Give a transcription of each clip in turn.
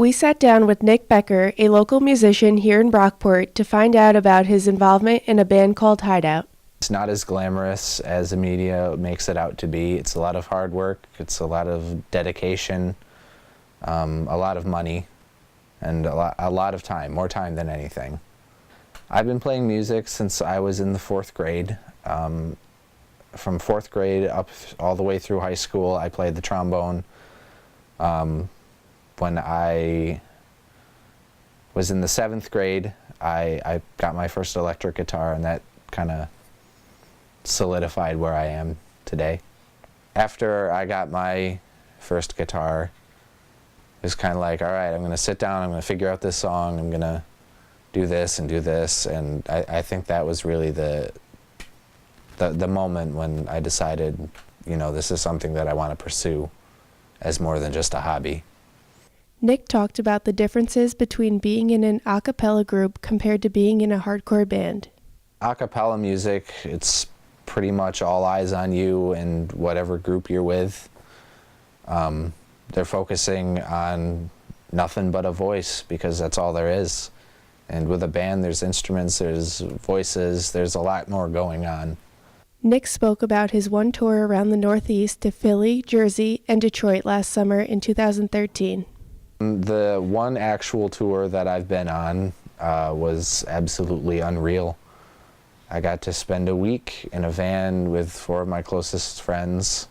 We sat down with Nick Becker, a local musician here in Brockport, to find out about his involvement in a band called Hideout. It's not as glamorous as the media makes it out to be. It's a lot of hard work, it's a lot of dedication, a lot of money, and a lot of time, more time than anything. I've been playing music since I was in the 4th grade. From 4th grade up all the way through high school, I played the trombone. When I was in the 7th grade, I got my first electric guitar, and that kind of solidified where I am today. After I got my first guitar, it was kind of like, all right, I'm going to sit down, I'm going to figure out this song, I'm going to do this, and I think that was really the moment when I decided, you know, this is something that I want to pursue as more than just a hobby. Nick talked about the differences between being in an a cappella group compared to being in a hardcore band. A cappella music, it's pretty much all eyes on you and whatever group you're with. They're focusing on nothing but a voice because that's all there is. And with a band, there's instruments, there's voices, there's a lot more going on. Nick spoke about his one tour around the Northeast to Philly, Jersey, and Detroit last summer in 2013. The one actual tour that I've been on was absolutely unreal. I got to spend a week in a van with 4 of my closest friends,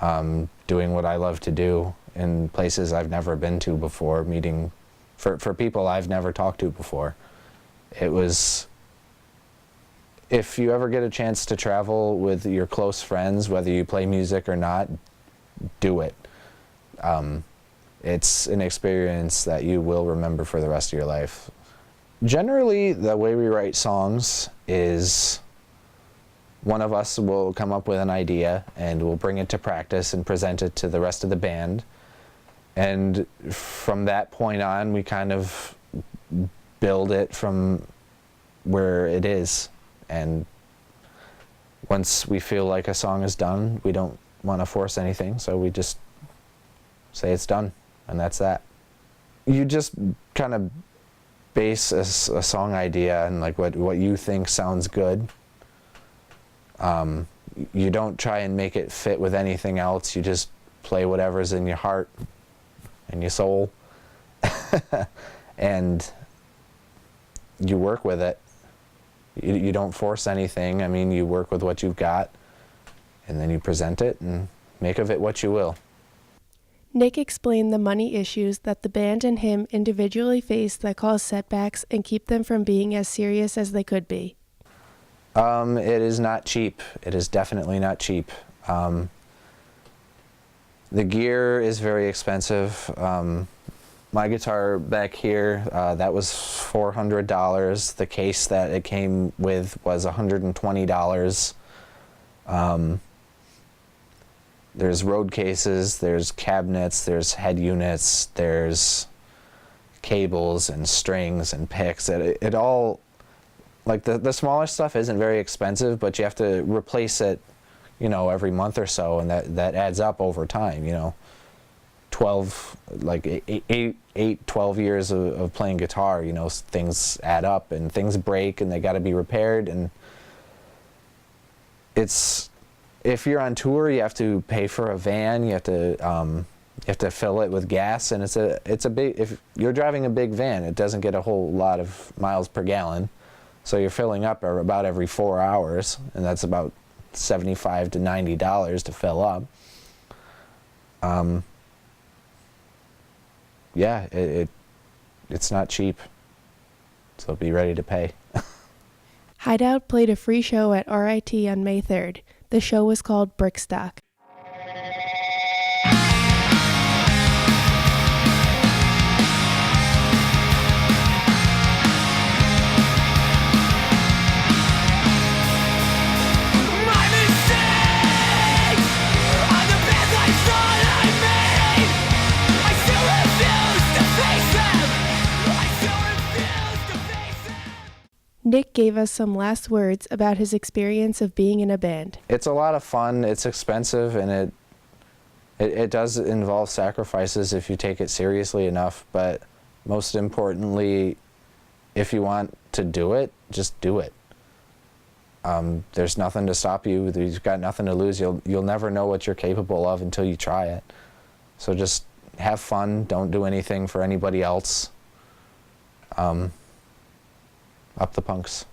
doing what I love to do in places I've never been to before, meeting for people I've never talked to before. It was, if you ever get a chance to travel with your close friends, whether you play music or not, do it. It's an experience that you will remember for the rest of your life. Generally, the way we write songs is one of us will come up with an idea and we'll bring it to practice and present it to the rest of the band. And from that point on, we kind of build it from where it is. And once we feel like a song is done, we don't want to force anything, so we just say it's done, and that's that. You just kind of base a song idea and like what you think sounds good. You don't try and make it fit with anything else. You just play whatever's in your heart and your soul, and you work with it. You don't force anything. I mean, you work with what you've got, and then you present it and make of it what you will. Nick explained the money issues that the band and him individually face that cause setbacks and keep them from being as serious as they could be. It is not cheap. It is definitely not cheap. The gear is very expensive. My guitar back here, that was $400. The case that it came with was $120. There's road cases, there's cabinets, there's head units, there's cables and strings and picks. It all, like the smaller stuff isn't very expensive, but you have to replace it, you know, every month or so, and that adds up over time, you know. 12 years of playing guitar, you know, things add up and things break and they got to be repaired. And it's, if you're on tour, you have to pay for a van, you have to fill it with gas, and it's a big, if you're driving a big van, it doesn't get a whole lot of miles per gallon, so you're filling up about every 4 hours, and that's about $75 to $90 to fill up. Yeah, it's not cheap, so be ready to pay. Hideout played a free show at RIT on May 3rd. The show was called Brickstock. Nick gave us some last words about his experience of being in a band. It's a lot of fun, it's expensive, and It does involve sacrifices if you take it seriously enough, but most importantly, if you want to do it, just do it. There's nothing to stop you. You've got nothing to lose. You'll never know what you're capable of until you try it. So just have fun. Don't do anything for anybody else. Up the punks.